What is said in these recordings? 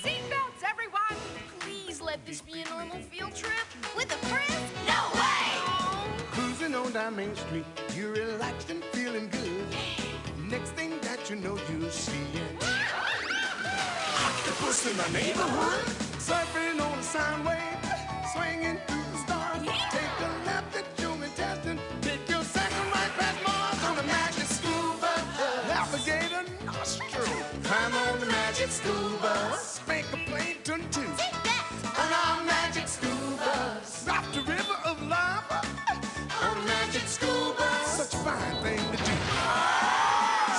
Seatbelts, everyone! Please let this be a normal field trip. With a friend? No way! Cruising on down Main Street, you're relaxed and feeling good. Next thing that you know, you see it. Octopus in the neighborhood, surfing on a sound wave, swinging through the stars. Take a left at human testing, take your second right past Mars on the magic school bus. Navigate a nostril, climb on the magic school bus. Spank a plankton too. On our magic school bus. Drop the river of lava on a magic school bus. Such a fine thing to do.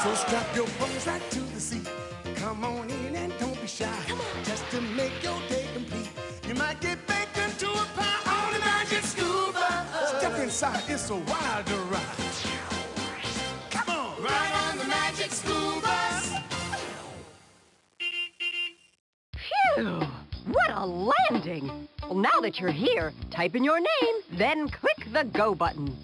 So strap your bones right to the seat. Come on in and don't be shy. Just to make your day complete. You might get baked into a pie on the magic school bus. Step inside, it's a wilder ride. Come on, ride on the magic school bus. Phew! What a landing! Well, now that you're here, type in your name, then click the Go button.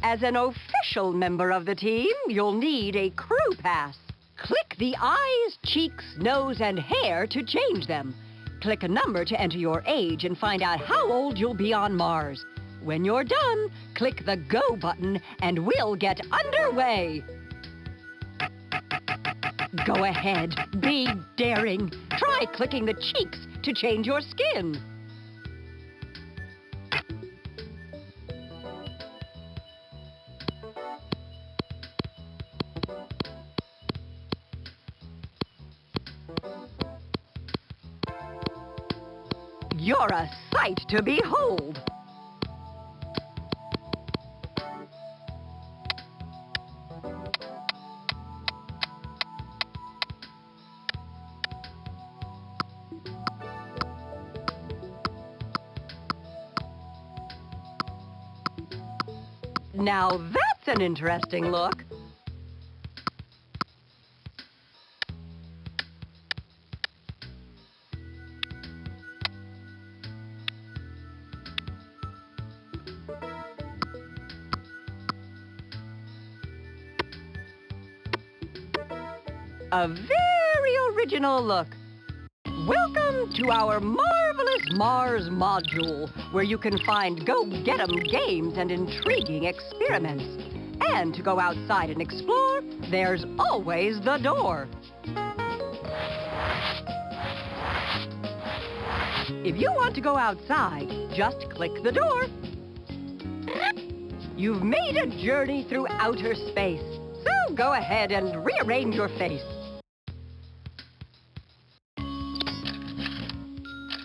As an official member of the team, you'll need a crew pass. Click the eyes, cheeks, nose, and hair to change them. Click a number to enter your age and find out how old you'll be on Mars. When you're done, click the Go button and we'll get underway. Go ahead, be daring. Try clicking the cheeks to change your skin. You're a sight to behold. Now that's an interesting look. A very original look. Welcome to our marvelous Mars module, where you can find go-get-em games and intriguing experiments. And to go outside and explore, there's always the door. If you want to go outside, just click the door. You've made a journey through outer space, so go ahead and rearrange your face.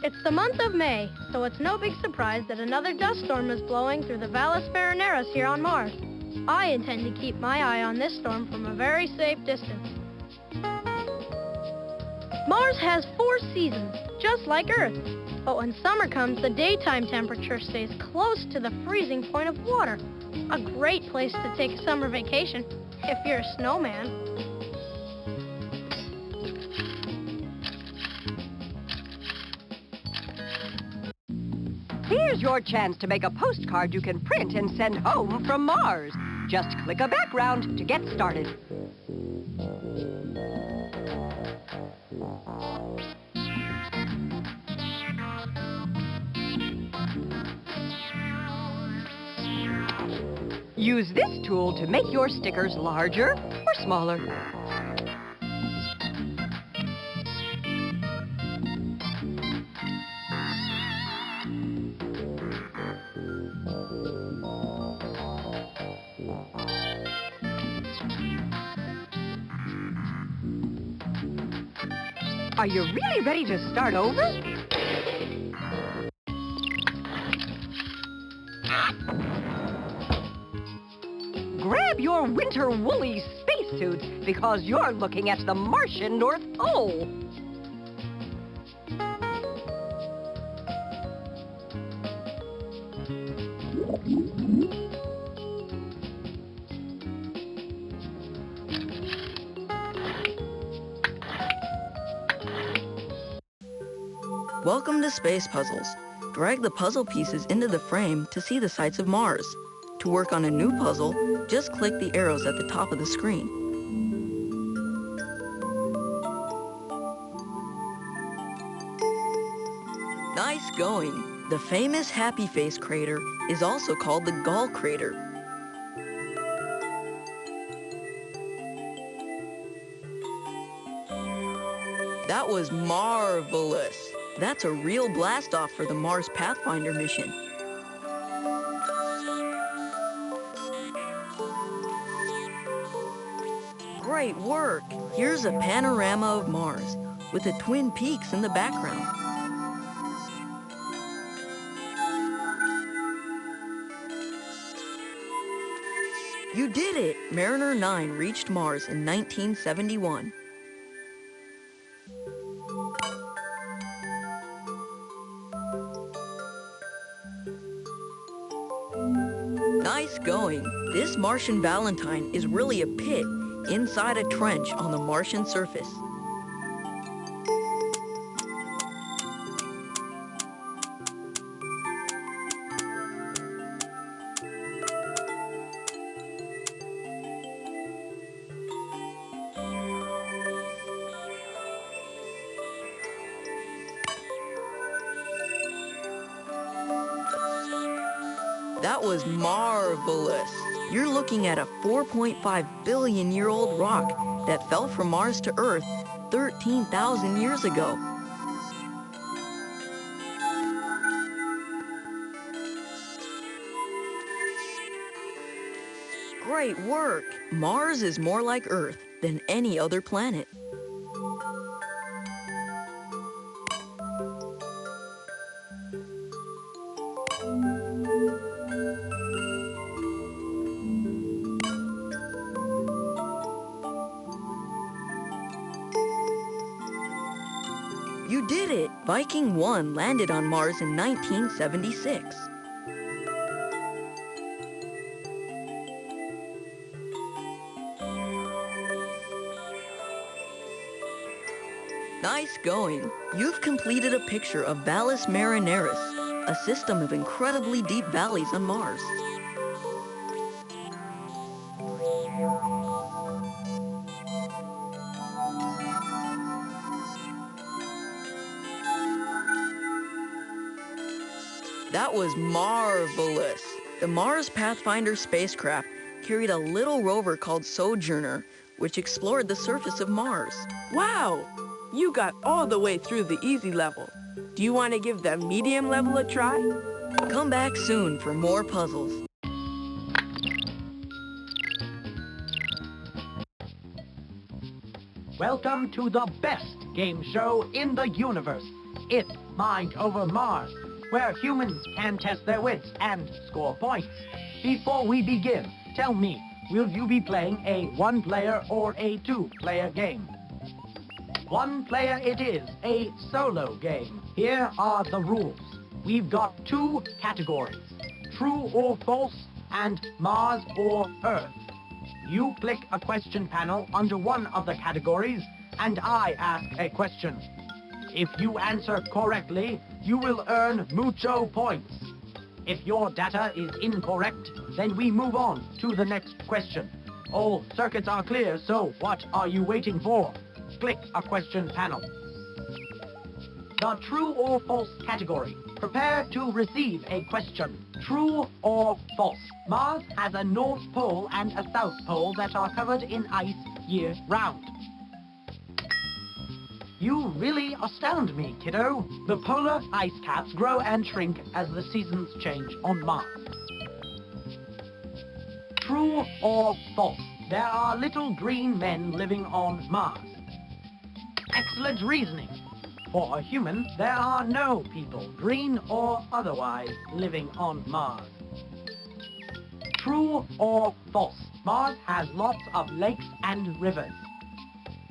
It's the month of May, so it's no big surprise that another dust storm is blowing through the Valles Marineris here on Mars. I intend to keep my eye on this storm from a very safe distance. Mars has 4 seasons, just like Earth. But when summer comes, the daytime temperature stays close to the freezing point of water. A great place to take a summer vacation, if you're a snowman. Here's your chance to make a postcard you can print and send home from Mars. Just click a background to get started. Use this tool to make your stickers larger or smaller. Are you really ready to start over? Grab your winter woolly spacesuits because you're looking at the Martian North Pole. Welcome to Space Puzzles. Drag the puzzle pieces into the frame to see the sights of Mars. To work on a new puzzle, just click the arrows at the top of the screen. Nice going! The famous Happy Face crater is also called the Gall crater. That was marvelous! That's a real blast-off for the Mars Pathfinder mission. Great work! Here's a panorama of Mars, with the Twin Peaks in the background. You did it! Mariner 9 reached Mars in 1971. Nice going! This Martian Valentine is really a pit inside a trench on the Martian surface. That was marvelous! You're looking at a 4.5 billion-year-old rock that fell from Mars to Earth 13,000 years ago. Great work! Mars is more like Earth than any other planet. You did it! Viking 1 landed on Mars in 1976. Nice going! You've completed a picture of Valles Marineris, a system of incredibly deep valleys on Mars. That was marvelous! The Mars Pathfinder spacecraft carried a little rover called Sojourner, which explored the surface of Mars. Wow! You got all the way through the easy level. Do you want to give the medium level a try? Come back soon for more puzzles. Welcome to the best game show in the universe. It's Mind Over Mars, where humans can test their wits and score points. Before we begin, tell me, will you be playing a one-player or a two-player game? One player it is, a solo game. Here are the rules. We've got two categories, true or false, and Mars or Earth. You click a question panel under one of the categories, and I ask a question. If you answer correctly, you will earn mucho points. If your data is incorrect, then we move on to the next question. All circuits are clear, so what are you waiting for? Click a question panel. The true or false category. Prepare to receive a question. True or false? Mars has a North Pole and a South Pole that are covered in ice year-round. You really astound me, kiddo. The polar ice caps grow and shrink as the seasons change on Mars. True or false? There are little green men living on Mars. Excellent reasoning. For a human, there are no people, green or otherwise, living on Mars. True or false? Mars has lots of lakes and rivers.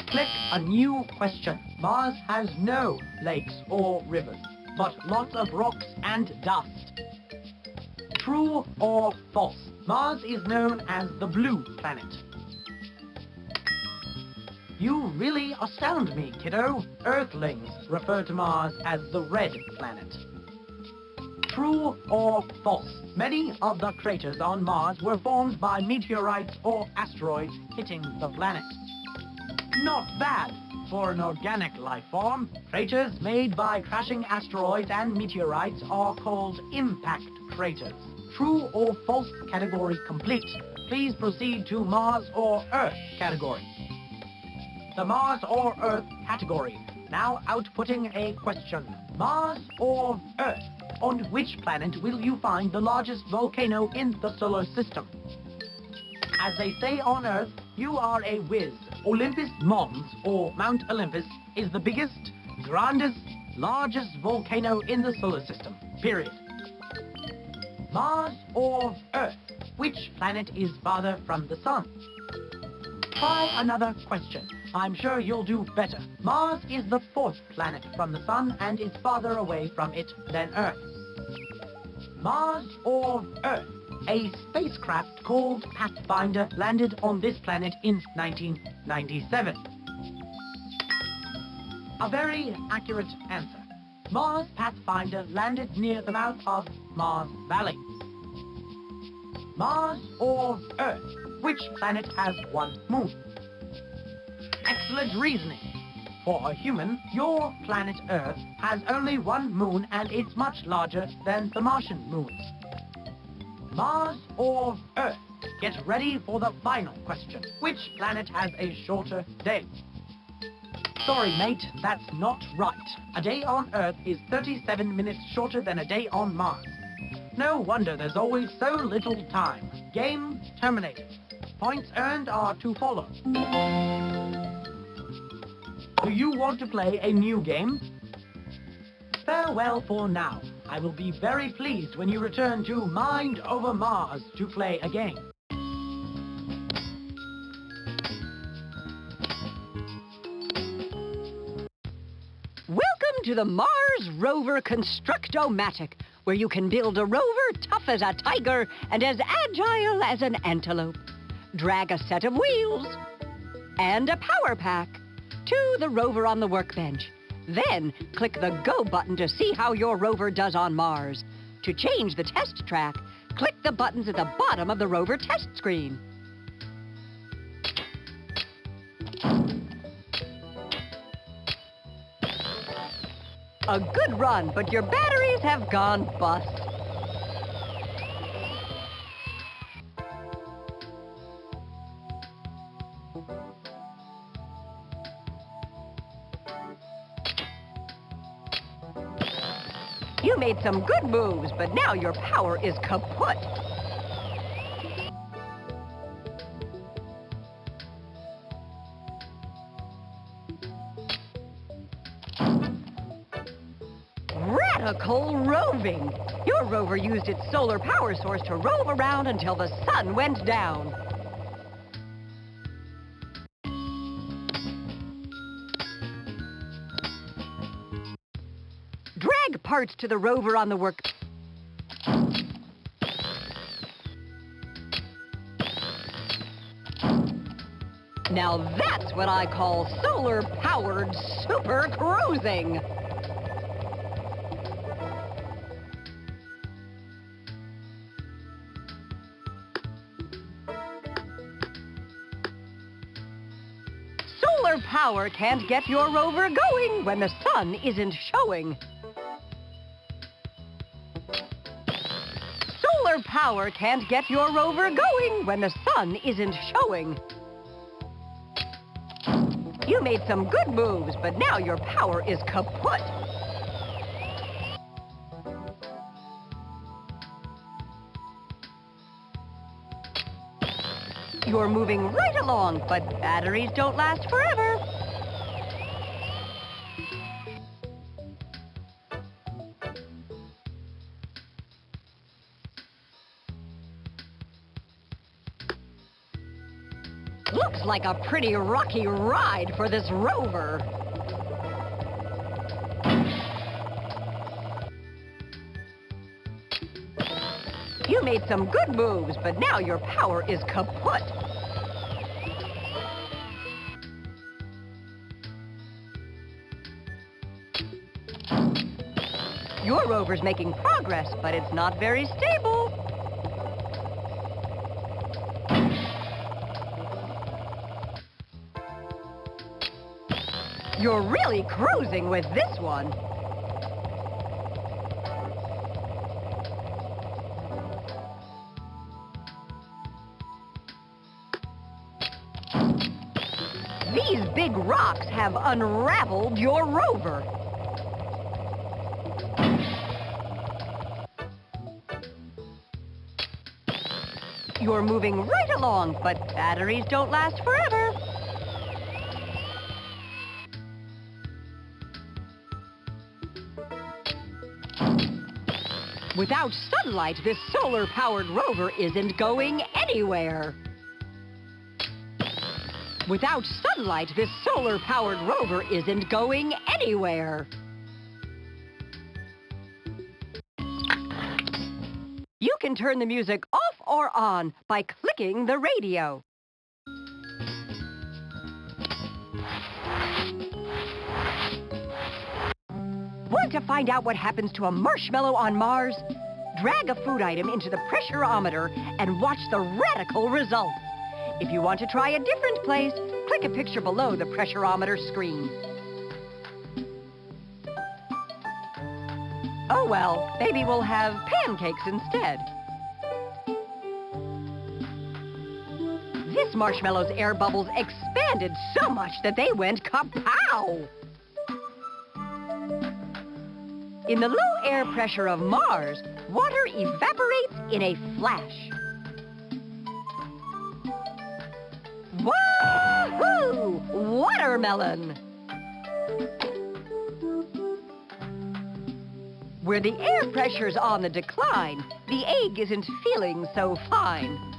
Click a new question. Mars has no lakes or rivers, but lots of rocks and dust. True or false? Mars is known as the blue planet. You really astound me, kiddo. Earthlings refer to Mars as the red planet. True or false? Many of the craters on Mars were formed by meteorites or asteroids hitting the planet. Not bad for an organic life form. Craters made by crashing asteroids and meteorites are called impact craters. True or false category complete. Please proceed to Mars or Earth category. The Mars or Earth category. Now outputting a question. Mars or Earth? On which planet will you find the largest volcano in the solar system? As they say on Earth, you are a whiz. Olympus Mons, or Mount Olympus, is the biggest, grandest, largest volcano in the solar system. Period. Mars or Earth? Which planet is farther from the Sun? Try another question. I'm sure you'll do better. Mars is the 4th planet from the Sun and is farther away from it than Earth. Mars or Earth? A spacecraft called Pathfinder landed on this planet in 1997. A very accurate answer. Mars Pathfinder landed near the mouth of Mars Valley. Mars or Earth? Which planet has one moon? Excellent reasoning. For a human, your planet Earth has only one moon and it's much larger than the Martian moons. Mars or Earth? Get ready for the final question. Which planet has a shorter day? Sorry, mate, that's not right. A day on Earth is 37 minutes shorter than a day on Mars. No wonder there's always so little time. Game terminated. Points earned are to follow. Do you want to play a new game? Farewell for now. I will be very pleased when you return to Mind Over Mars to play a game. Welcome to the Mars Rover Constructo-Matic, where you can build a rover tough as a tiger and as agile as an antelope. Drag a set of wheels and a power pack to the rover on the workbench. Then click the Go button to see how your rover does on Mars. To change the test track, click the buttons at the bottom of the rover test screen. A good run, but your batteries have gone bust. You made some good moves, but now your power is kaput. Radical roving! Your rover used its solar power source to rove around until the sun went down. Drag parts to the rover on the work. Now that's what I call solar-powered super cruising. Solar power can't get your rover going when the sun isn't showing. Solar power can't get your rover going when the sun isn't showing. You made some good moves, but now your power is kaput. You're moving right along, but batteries don't last forever. Looks like a pretty rocky ride for this rover. You made some good moves, but now your power is kaput. Your rover's making progress, but it's not very stable. You're really cruising with this one. These big rocks have unraveled your rover. You're moving right along, but batteries don't last forever. Without sunlight, this solar-powered rover isn't going anywhere. Without sunlight, this solar-powered rover isn't going anywhere. You can turn the music off or on by clicking the radio. Want to find out what happens to a marshmallow on Mars? Drag a food item into the pressureometer and watch the radical results. If you want to try a different place, click a picture below the pressureometer screen. Oh well, maybe we'll have pancakes instead. This marshmallow's air bubbles expanded so much that they went kapow! In the low air pressure of Mars, water evaporates in a flash. Wahoo! Watermelon! Where the air pressure's on the decline, the egg isn't feeling so fine.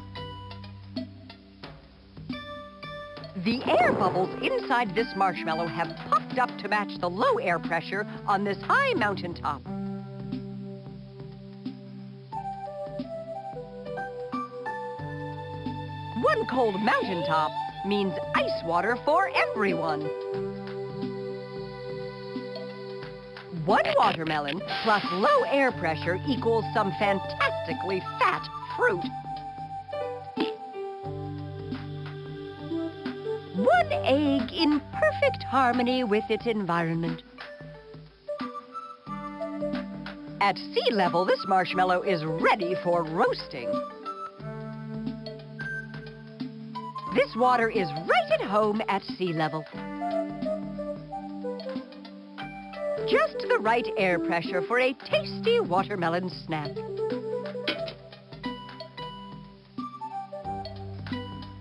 The air bubbles inside this marshmallow have puffed up to match the low air pressure on this high mountaintop. One cold mountaintop means ice water for everyone. One watermelon plus low air pressure equals some fantastically fat fruit. One egg in perfect harmony with its environment. At sea level, this marshmallow is ready for roasting. This water is right at home at sea level. Just the right air pressure for a tasty watermelon snack.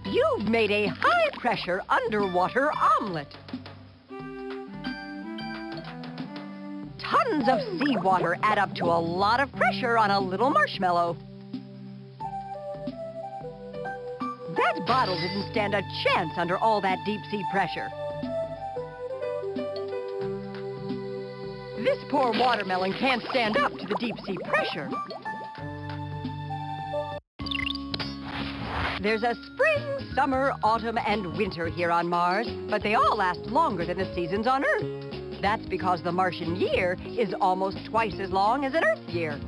You've made a high-pressure underwater omelet. Tons of seawater add up to a lot of pressure on a little marshmallow. That bottle didn't stand a chance under all that deep-sea pressure. This poor watermelon can't stand up to the deep-sea pressure. There's a spring, summer, autumn, and winter here on Mars, but they all last longer than the seasons on Earth. That's because the Martian year is almost twice as long as an Earth year.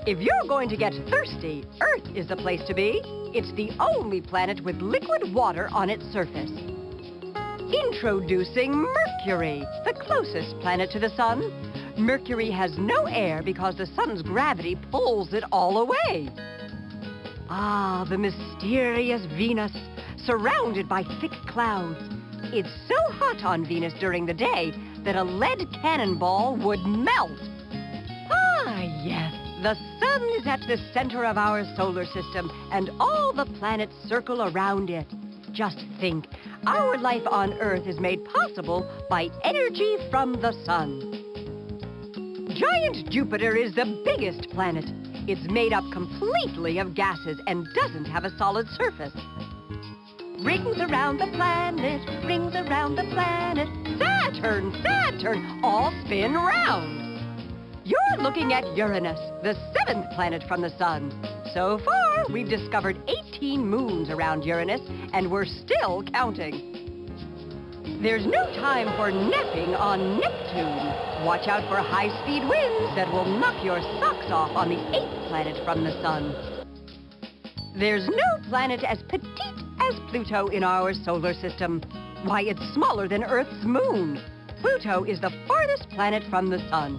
If you're going to get thirsty, Earth is the place to be. It's the only planet with liquid water on its surface. Introducing Mercury, the closest planet to the Sun. Mercury has no air because the Sun's gravity pulls it all away. Ah, the mysterious Venus, surrounded by thick clouds. It's so hot on Venus during the day that a lead cannonball would melt. Ah, yes, the Sun is at the center of our solar system, and all the planets circle around it. Just think, our life on Earth is made possible by energy from the Sun. Giant Jupiter is the biggest planet. It's made up completely of gases and doesn't have a solid surface. Rings around the planet, rings around the planet. Saturn, Saturn, all spin round. You're looking at Uranus, the 7th planet from the Sun. So far, we've discovered 18 moons around Uranus, and we're still counting. There's no time for napping on Neptune. Watch out for high-speed winds that will knock your socks off on the 8th planet from the sun. There's no planet as petite as Pluto in our solar system. Why, it's smaller than Earth's moon. Pluto is the farthest planet from the sun.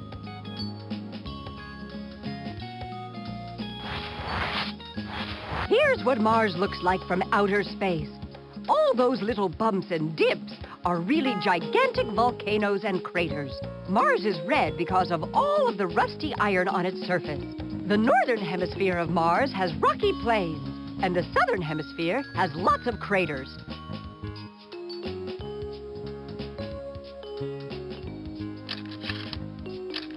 Here's what Mars looks like from outer space. All those little bumps and dips are really gigantic volcanoes and craters. Mars is red because of all of the rusty iron on its surface. The northern hemisphere of Mars has rocky plains, and the southern hemisphere has lots of craters.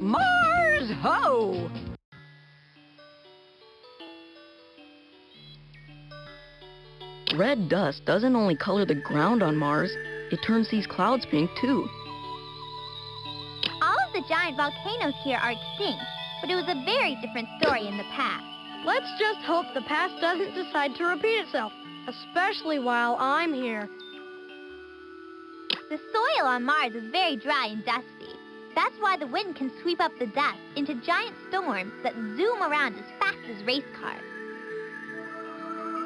Mars ho! Red dust doesn't only color the ground on Mars, it turns these clouds pink too. All of the giant volcanoes here are extinct, but it was a very different story in the past. Let's just hope the past doesn't decide to repeat itself, especially while I'm here. The soil on Mars is very dry and dusty. That's why the wind can sweep up the dust into giant storms that zoom around as fast as race cars.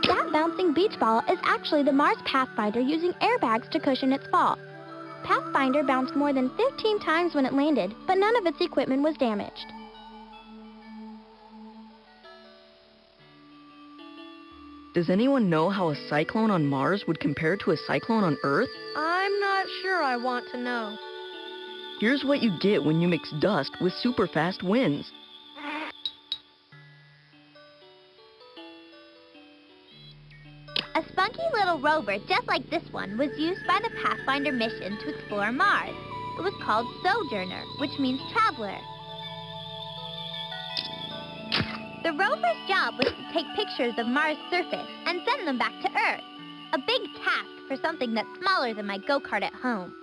That bouncing beach ball is actually the Mars Pathfinder using airbags to cushion its fall. Pathfinder bounced more than 15 times when it landed, but none of its equipment was damaged. Does anyone know how a cyclone on Mars would compare to a cyclone on Earth? I'm not sure I want to know. Here's what you get when you mix dust with super fast winds. A spunky little rover just like this one was used by the Pathfinder mission to explore Mars. It was called Sojourner, which means traveler. The rover's job was to take pictures of Mars' surface and send them back to Earth. A big task for something that's smaller than my go-kart at home.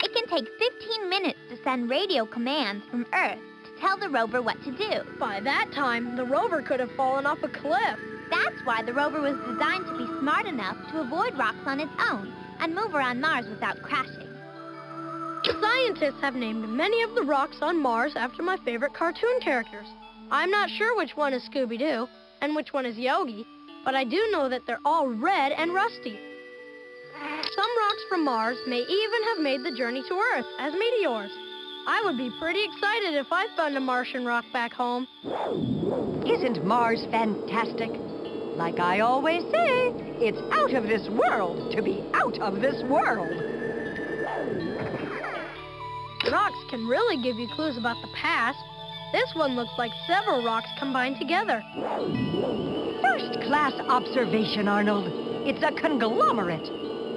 It can take 15 minutes to send radio commands from Earth to tell the rover what to do. By that time, the rover could have fallen off a cliff. That's why the rover was designed to be smart enough to avoid rocks on its own and move around Mars without crashing. Scientists have named many of the rocks on Mars after my favorite cartoon characters. I'm not sure which one is Scooby-Doo and which one is Yogi, but I do know that they're all red and rusty. Some rocks from Mars may even have made the journey to Earth as meteors. I would be pretty excited if I found a Martian rock back home. Isn't Mars fantastic? Like I always say, it's out of this world to be out of this world. Rocks can really give you clues about the past. This one looks like several rocks combined together. First-class observation, Arnold. It's a conglomerate.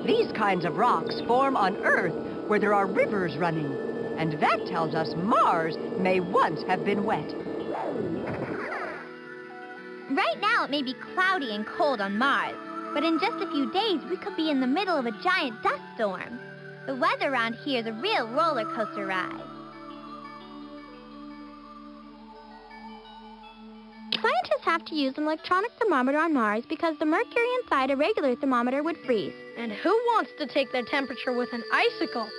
These kinds of rocks form on Earth where there are rivers running, and that tells us Mars may once have been wet. Right now it may be cloudy and cold on Mars, but in just a few days we could be in the middle of a giant dust storm. The weather around here is a real roller coaster ride. Scientists have to use an electronic thermometer on Mars because the mercury inside a regular thermometer would freeze. And who wants to take their temperature with an icicle?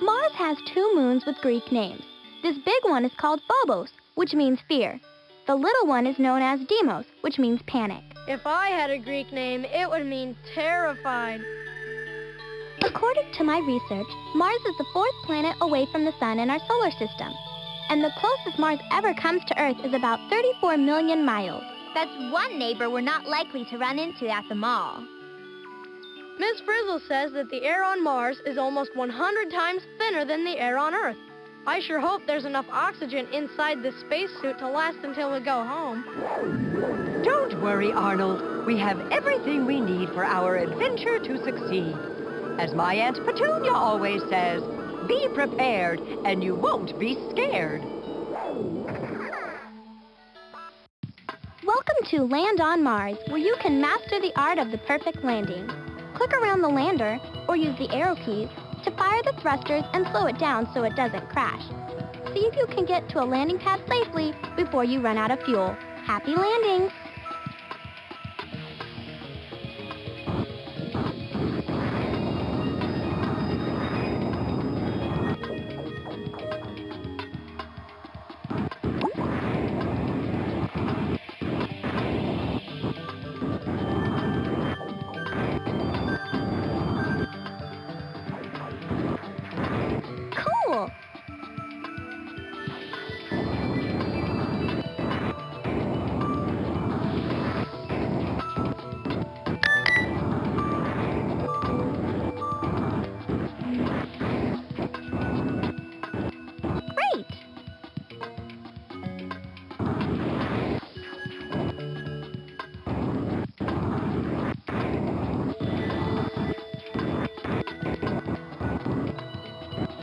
Mars has 2 moons with Greek names. This big one is called Phobos, which means fear. The little one is known as Deimos, which means panic. If I had a Greek name, it would mean terrified. According to my research, Mars is the 4th planet away from the sun in our solar system. And the closest Mars ever comes to Earth is about 34 million miles. That's one neighbor we're not likely to run into at the mall. Miss Frizzle says that the air on Mars is almost 100 times thinner than the air on Earth. I sure hope there's enough oxygen inside this spacesuit to last until we go home. Don't worry, Arnold. We have everything we need for our adventure to succeed. As my Aunt Petunia always says, be prepared and you won't be scared. Welcome to Land on Mars, where you can master the art of the perfect landing. Click around the lander, or use the arrow keys, to fire the thrusters and slow it down so it doesn't crash. See if you can get to a landing pad safely before you run out of fuel. Happy landing! Cool. Great.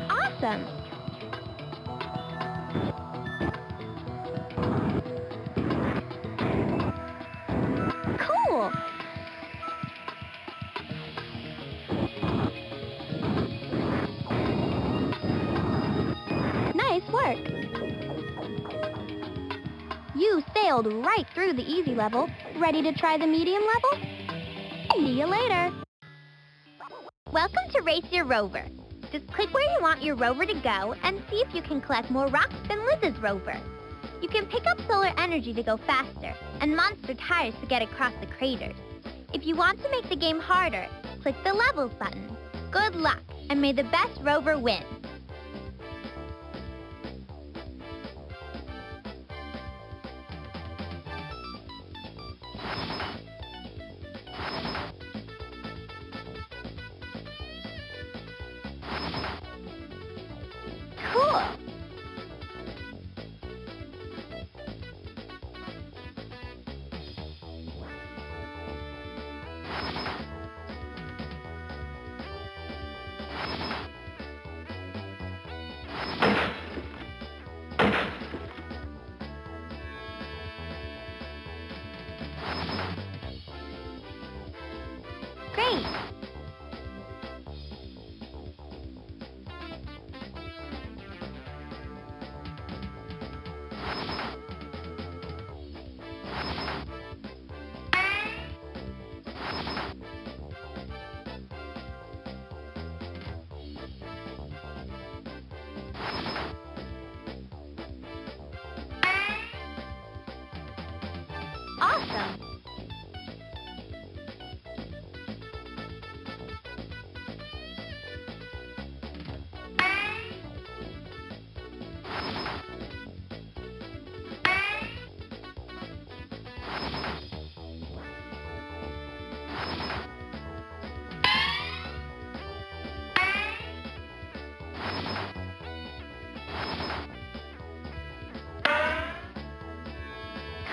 Awesome. Cool. Nice work. You sailed right through the easy level. Ready to try the medium level? See you later. Welcome to Race Your Rover. Just click where you want your rover to go and see if you can collect more rocks than Liz's rover. You can pick up solar energy to go faster and monster tires to get across the craters. If you want to make the game harder, click the Levels button. Good luck, and may the best rover win. Cool. Great. Awesome.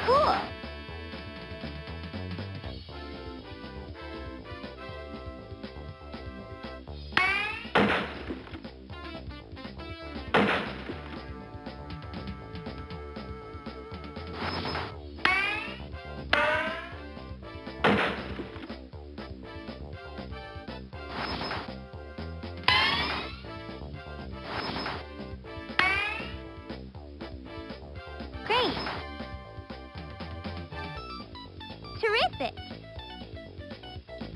Cool. Great. Terrific.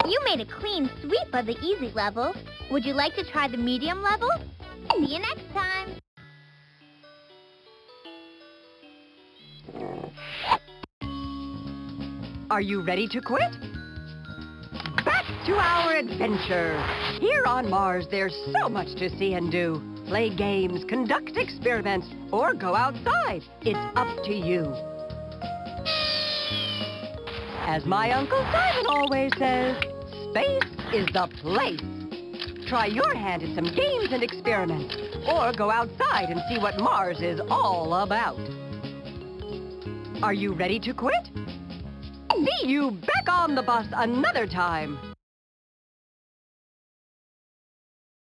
You made a clean sweep of the easy level. Would you like to try the medium level? See you next time. Are you ready to quit? Back to our adventure. Here on Mars, there's so much to see and do. Play games, conduct experiments, or go outside. It's up to you. As my Uncle Simon always says, space is the place. Try your hand at some games and experiments, or go outside and see what Mars is all about. Are you ready to quit? See you back on the bus another time.